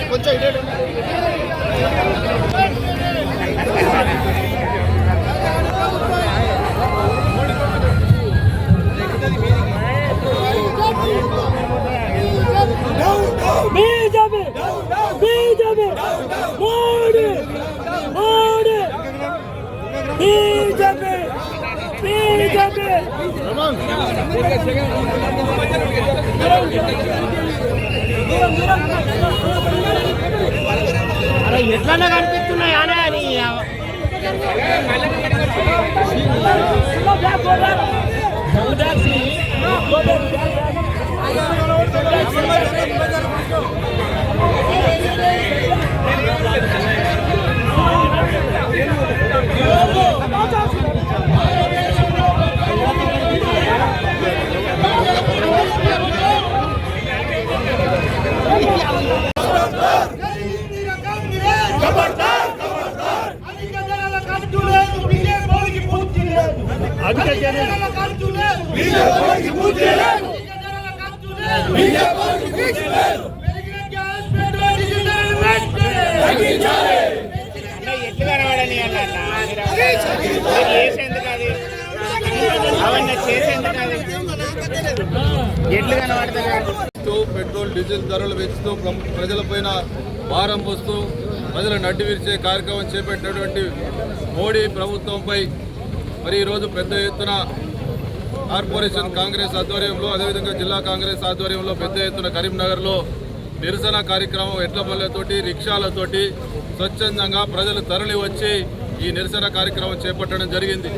కొంచెం అరే ఎట్లన్నా కనిపిస్తున్నాయి అనే అని ఎట్లు కనబడని చేసేందుకు అది అవన్నీ చేసేందుకు అది ఎట్లు కనబడతారు. పెట్రోల్ డీజిల్ ధరలు పెంచుతూ ప్రజలపైన భారం పోస్తూ ప్రజల నడ్డి విరిచే కార్యక్రమం చేపట్టినటువంటి మోడీ ప్రభుత్వంపై మరి ఈరోజు పెద్ద ఎత్తున కార్పొరేషన్ కాంగ్రెస్ ఆధ్వర్యంలో అదేవిధంగా జిల్లా కాంగ్రెస్ ఆధ్వర్యంలో పెద్ద ఎత్తున కరీంనగర్లో నిరసన కార్యక్రమం ఎడ్ల బళ్ళతోటి రిక్షాలతోటి స్వచ్ఛందంగా ప్రజలు తరలి వచ్చి ఈ నిరసన కార్యక్రమం చేపట్టడం జరిగింది.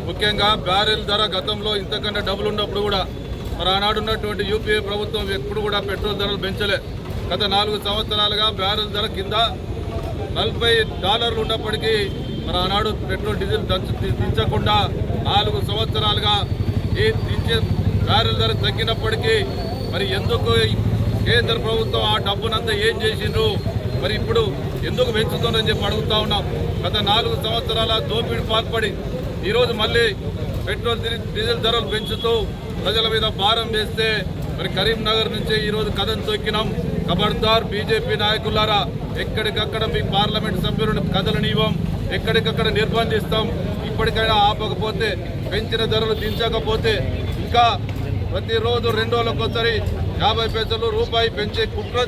ముఖ్యంగా బ్యారెల్ ధర గతంలో ఇంతకన్నా డబ్బులు ఉన్నప్పుడు కూడా మరి ఆనాడు ఉన్నటువంటి యూపీఏ ప్రభుత్వం ఎప్పుడు కూడా పెట్రోల్ ధరలు పెంచలే. గత 4 సంవత్సరాలుగా బ్యారెల్ ధర కింద $40 ఉన్నప్పటికీ మరి ఆనాడు పెట్రోల్ డీజిల్ దించకుండా 4 సంవత్సరాలుగా ఈ దించే బ్యారెల్ ధర తగ్గినప్పటికీ మరి ఎందుకు కేంద్ర ప్రభుత్వం ఆ డబ్బునంతా ఏం చేసిండ్రు, మరి ఇప్పుడు ఎందుకు పెంచుతుందని చెప్పి అడుగుతా ఉన్నాం. గత 4 సంవత్సరాల దోపిడీ పాల్పడి ఈరోజు మళ్ళీ పెట్రోల్ డీజిల్ ధరలు పెంచుతూ ప్రజల మీద భారం వేస్తే మరి కరీంనగర్ నుంచి ఈరోజు కథం తొక్కినాం. ఖబర్దార్ బీజేపీ నాయకులారా, ఎక్కడికక్కడ మీ పార్లమెంట్ సభ్యులను కదలనివ్వం, ఎక్కడికక్కడ నిర్బంధిస్తాం. ఇప్పటికైనా ఆపకపోతే, పెంచిన ధరలు దించకపోతే ఇంకా ప్రతిరోజు 2 రోజులకోసారి 50 పైసలు రూపాయి పెంచే కుట్ర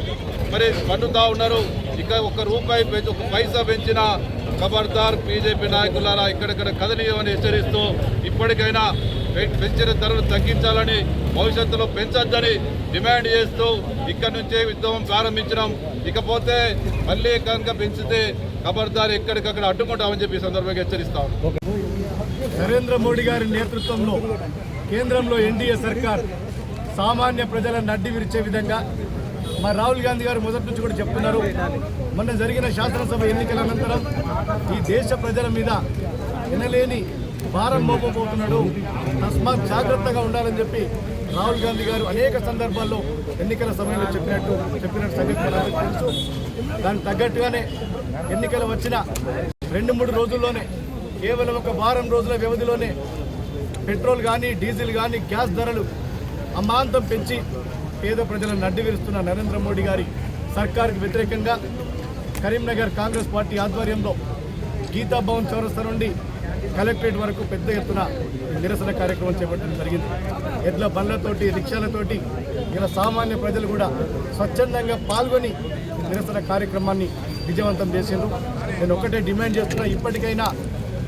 మరి పన్నుతా ఉన్నారు. ఇక ₹1 పెంచి 1 పైసా పెంచిన ఖబర్దార్ బీజేపీ నాయకులారా, ఇక్కడిక్కడ కదలియమని హెచ్చరిస్తూ ఇప్పటికైనా పెంచిన ధరలు తగ్గించాలని, భవిష్యత్తులో పెంచొద్దని డిమాండ్ చేస్తూ ఇక్కడి నుంచే ఉద్యమం ప్రారంభించినాం. ఇకపోతే మళ్ళీ కనుక పెంచితే ఖబర్దార్ ఎక్కడికక్కడ అడ్డుకుంటామని చెప్పి సందర్భంగా హెచ్చరిస్తాం. నరేంద్ర మోడీ గారి నేతృత్వంలో కేంద్రంలో ఎన్డీఏ సర్కార్ సామాన్య ప్రజల నడ్డి విరిచే విధంగా మా రాహుల్ గాంధీ గారు మొదటి నుంచి కూడా చెప్తున్నారు. మొన్న జరిగిన శాసనసభ ఎన్నికల అనంతరం ఈ దేశ ప్రజల మీద వినలేని భారం మోపబోతున్నాడు, తస్మాత్ జాగ్రత్తగా ఉండాలని చెప్పి రాహుల్ గాంధీ గారు అనేక సందర్భాల్లో ఎన్నికల సమయంలో చెప్పినట్టు సంగతి తెలుసు. దానికి తగ్గట్టుగానే ఎన్నికలు వచ్చిన 2-3 రోజుల్లోనే, కేవలం 1 వారం రోజుల వ్యవధిలోనే పెట్రోల్ కానీ, డీజిల్ కానీ, గ్యాస్ ధరలు అమాంతం పెంచి పేద ప్రజలను నడ్డి విరుస్తున్న నరేంద్ర మోడీ గారి సర్కారుకు వ్యతిరేకంగా కరీంనగర్ కాంగ్రెస్ పార్టీ ఆధ్వర్యంలో గీతా భవన్ చౌరస్తా నుండి కలెక్టరేట్ వరకు పెద్ద ఎత్తున నిరసన కార్యక్రమం చేపట్టడం జరిగింది. ఎడ్ల బండ్లతోటి, రిక్షాలతోటి ఇలా సామాన్య ప్రజలు కూడా స్వచ్ఛందంగా పాల్గొని నిరసన కార్యక్రమాన్ని విజయవంతం చేసిండ్రు. నేను ఒకటే డిమాండ్ చేస్తున్నా, ఇప్పటికైనా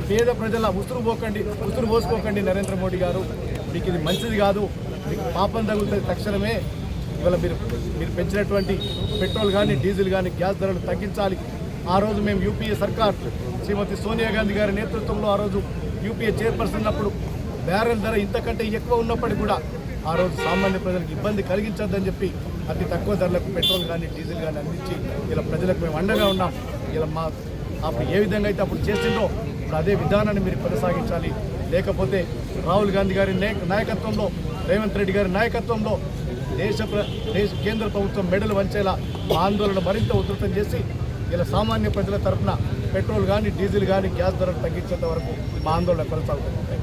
పేద ప్రజల ఉసురు పోసుకోకండి. నరేంద్ర మోడీ గారు, మీకు ఇది మంచిది కాదు, మీకు పాపం తగులుతుంది. తక్షణమే ఇవాళ మీరు పెంచినటువంటి పెట్రోల్ కానీ, డీజిల్ కానీ, గ్యాస్ ధరలు తగ్గించాలి. ఆ రోజు మేము యూపీఏ సర్కార్ శ్రీమతి సోనియా గాంధీ గారి నేతృత్వంలో ఆ రోజు యూపీఏ చైర్పర్సన్ ఉన్నప్పుడు బ్యారెల్ ధర ఇంతకంటే ఎక్కువ ఉన్నప్పటికీ కూడా ఆ రోజు సామాన్య ప్రజలకు ఇబ్బంది కలిగించొద్దని చెప్పి అతి తక్కువ ధరలకు పెట్రోల్ కానీ, డీజిల్ కానీ అందించి ఇలా ప్రజలకు మేము అండగా ఉన్నాం. ఇలా అప్పుడు ఏ విధంగా అయితే అప్పుడు చేసిందో ఇప్పుడు అదే విధానాన్ని మీరు కొనసాగించాలి. లేకపోతే రాహుల్ గాంధీ గారి నాయకత్వంలో, రేవంత్ రెడ్డి గారి నాయకత్వంలో కేంద్ర ప్రభుత్వం మెడలు వంచేలా ఆందోళన మరింత ఉధృతం చేసి ఇలా సామాన్య ప్రజల తరఫున పెట్రోల్ కానీ, డీజిల్ కానీ, గ్యాస్ ధరలు తగ్గించేంత వరకు మా ఆందోళన కొనసాగుతుంది.